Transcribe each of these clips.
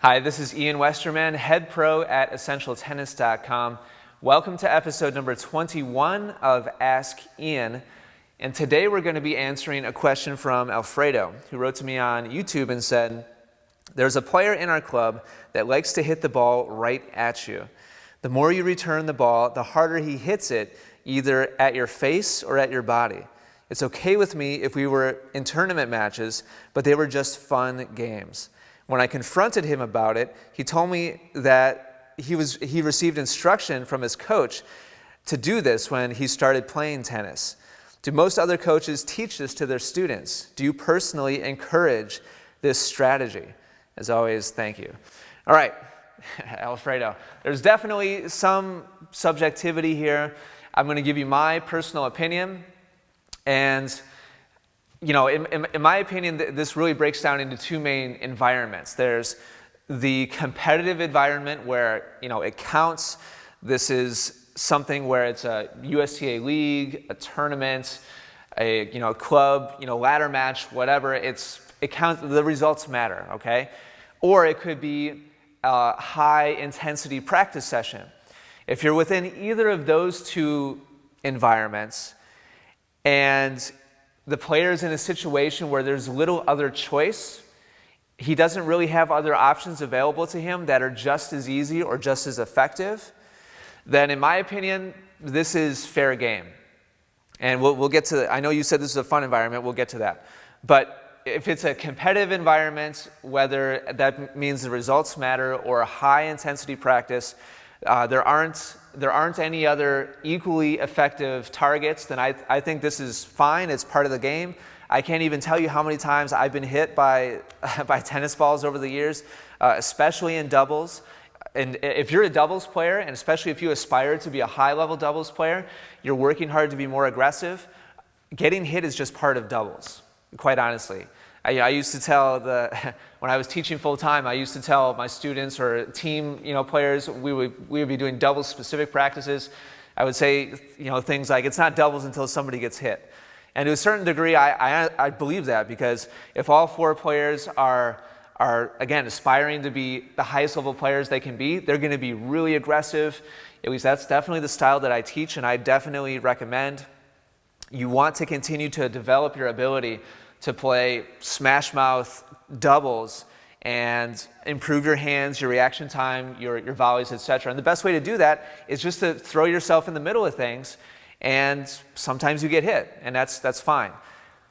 Hi, this is Ian Westerman, head pro at EssentialTennis.com. Welcome to episode number 21 of Ask Ian. And today we're going to be answering a question from Alfredo, who wrote to me on YouTube and said, "There's a player in our club that likes to hit the ball right at you. The more you return the ball, the harder he hits it, either at your face or at your body. It's okay with me if we were in tournament matches, but they were just fun games. When I confronted him about it, he told me that he received instruction from his coach to do this when he started playing tennis. Do most other coaches teach this to their students? Do you personally encourage this strategy?" As always, thank you. All right, Alfredo, there's definitely some subjectivity here. I'm going to give you my personal opinion. And you know, in my opinion, this really breaks down into two main environments. There's the competitive environment where, you know, it counts. This is something where it's a USTA league, a tournament, a club, ladder match, whatever. It counts. The results matter, okay? Or it could be a high intensity practice session. If you're within either of those two environments and the player's in a situation where there's little other choice, he doesn't really have other options available to him that are just as easy or just as effective, then in my opinion, this is fair game. And we'll get to, I know you said this is a fun environment, we'll get to that. But if it's a competitive environment, whether that means the results matter or a high intensity practice, there aren't any other equally effective targets, then I think this is fine. It's part of the game. I can't even tell you how many times I've been hit by tennis balls over the years, especially in doubles. And if you're a doubles player, and especially if you aspire to be a high-level doubles player, you're working hard to be more aggressive. Getting hit is just part of doubles, quite honestly. I used to tell when I was teaching full-time, I used to tell my students or team players, we would be doing doubles specific practices. I would say things like, it's not doubles until somebody gets hit. And to a certain degree, I believe that, because if all four players are again aspiring to be the highest level players they can be, they're going to be really aggressive. At least that's definitely the style that I teach, and I definitely recommend. You want to continue to develop your ability to play smash mouth doubles and improve your hands, your reaction time, your volleys, etc. And the best way to do that is just to throw yourself in the middle of things, and sometimes you get hit, and that's fine.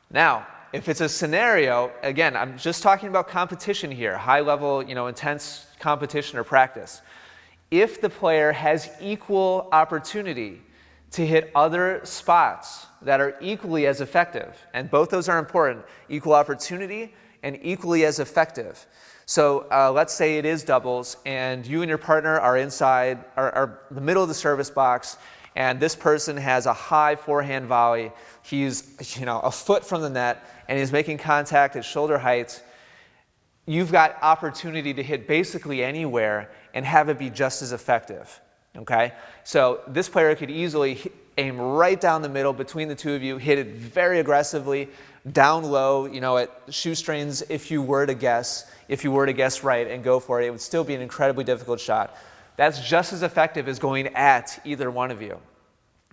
Now, if it's a scenario, again, I'm just talking about competition here, high level, intense competition or practice. If the player has equal opportunity to hit other spots that are equally as effective, and both those are important, equal opportunity and equally as effective. So let's say it is doubles and you and your partner are inside are the middle of the service box, and this person has a high forehand volley. He's a foot from the net and he's making contact at shoulder height. You've got opportunity to hit basically anywhere and have it be just as effective. Okay, so this player could easily aim right down the middle between the two of you, hit it very aggressively, down low, at shoestrings if you were to guess right and go for it. It would still be an incredibly difficult shot. That's just as effective as going at either one of you.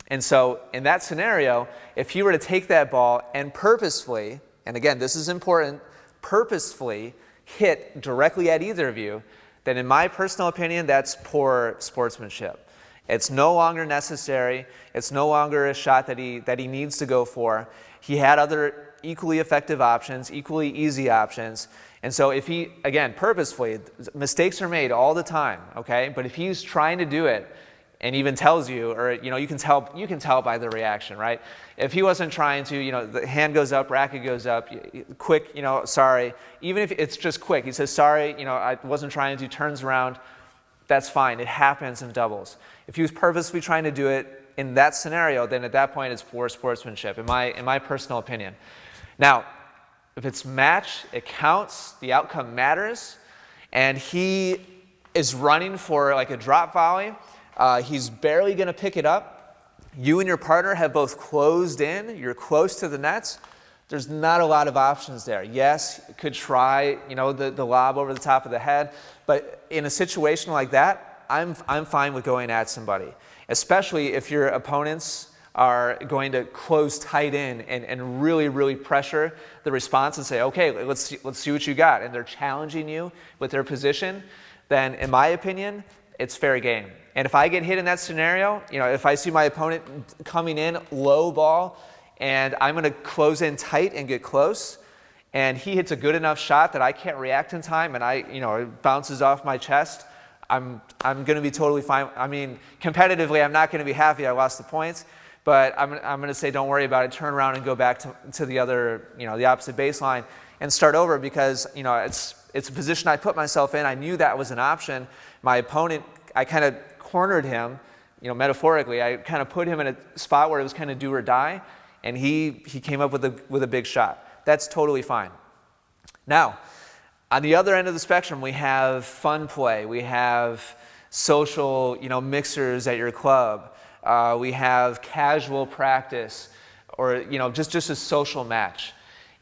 And so in that scenario, if you were to take that ball and purposefully, and again, this is important, purposefully hit directly at either of you, then in my personal opinion, that's poor sportsmanship. It's no longer necessary. It's no longer a shot that he needs to go for. He had other equally effective options, equally easy options. And so if he, again, purposefully, mistakes are made all the time, okay? But if he's trying to do it and even tells you, or you can tell by the reaction, right? If he wasn't trying to, the hand goes up, racket goes up, quick, sorry. Even if it's just quick, he says, sorry, I wasn't trying to, turns around, that's fine. It happens in doubles. If he was purposely trying to do it in that scenario, then at that point it's poor sportsmanship, in my personal opinion. Now, if it's match, it counts, the outcome matters, and he is running for like a drop volley, he's barely going to pick it up. You and your partner have both closed in. You're close to the nets. there's not a lot of options there. Yes, you could try, the lob over the top of the head, but in a situation like that, I'm fine with going at somebody, especially if your opponents are going to close tight in and really, really pressure the response and say, okay, let's see what you got, and they're challenging you with their position, then in my opinion, it's fair game. And if I get hit in that scenario, if I see my opponent coming in low ball and I'm going to close in tight and get close, and he hits a good enough shot that I can't react in time and it bounces off my chest, I'm going to be totally fine. I mean, competitively, I'm not going to be happy I lost the points, but I'm going to say don't worry about it, turn around and go back to the other, the opposite baseline and start over, because, it's a position I put myself in. I knew that was an option. My opponent, I kind of cornered him, metaphorically. I kind of put him in a spot where it was kind of do or die, and he came up with a big shot. That's totally fine. Now, on the other end of the spectrum, we have fun play. We have social, mixers at your club. We have casual practice, or just a social match.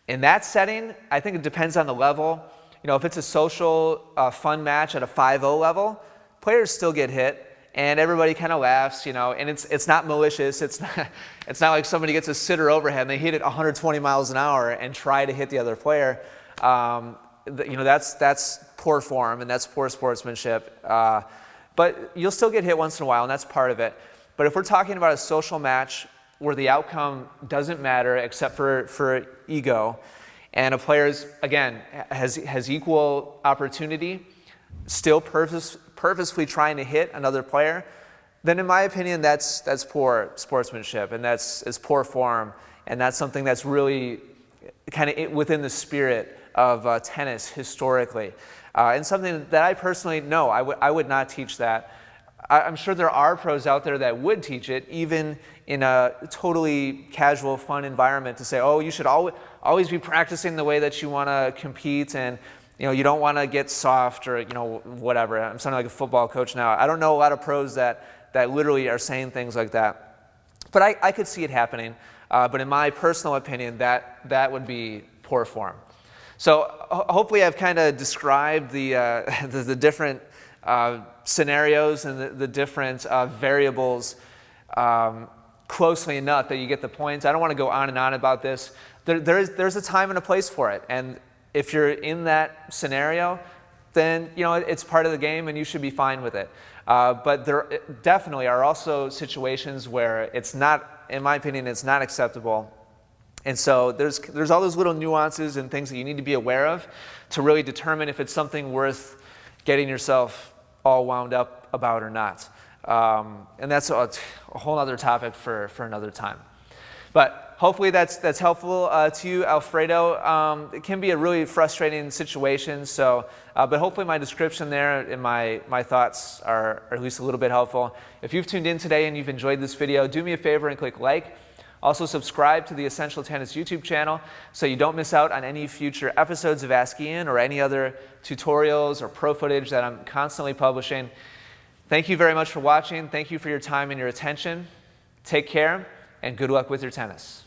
In that setting, I think it depends on the level. If it's a social fun match at a 5-0 level, players still get hit, and everybody kind of laughs, and it's not malicious. It's not like somebody gets a sitter overhead and they hit it 120 miles an hour and try to hit the other player. That's poor form and that's poor sportsmanship. But you'll still get hit once in a while, and that's part of it. But if we're talking about a social match where the outcome doesn't matter except for ego, and a player, again, has equal opportunity, still purposefully trying to hit another player, then in my opinion, that's poor sportsmanship, and it's poor form, and that's something that's really kind of within the spirit of tennis historically, and something that I personally know I would not teach that. I'm sure there are pros out there that would teach it, even in a totally casual, fun environment, to say, oh, you should always be practicing the way that you want to compete, and you don't want to get soft, or whatever. I'm sounding like a football coach now. I don't know a lot of pros that literally are saying things like that, but I could see it happening. But in my personal opinion, that would be poor form. So hopefully I've kind of described the different scenarios and the different variables closely enough that you get the points. I don't want to go on and on about this. There's a time and a place for it, and if you're in that scenario, then it's part of the game and you should be fine with it. But there definitely are also situations where it's not, in my opinion, it's not acceptable. And so there's all those little nuances and things that you need to be aware of to really determine if it's something worth getting yourself all wound up about or not. And that's a whole other topic for another time. But hopefully that's helpful to you, Alfredo. It can be a really frustrating situation, so but hopefully my description there and my thoughts are at least a little bit helpful. If you've tuned in today and you've enjoyed this video, do me a favor and click like. Also subscribe to the Essential Tennis YouTube channel so you don't miss out on any future episodes of Ask Ian or any other tutorials or pro footage that I'm constantly publishing. Thank you very much for watching. Thank you for your time and your attention. Take care, and good luck with your tennis.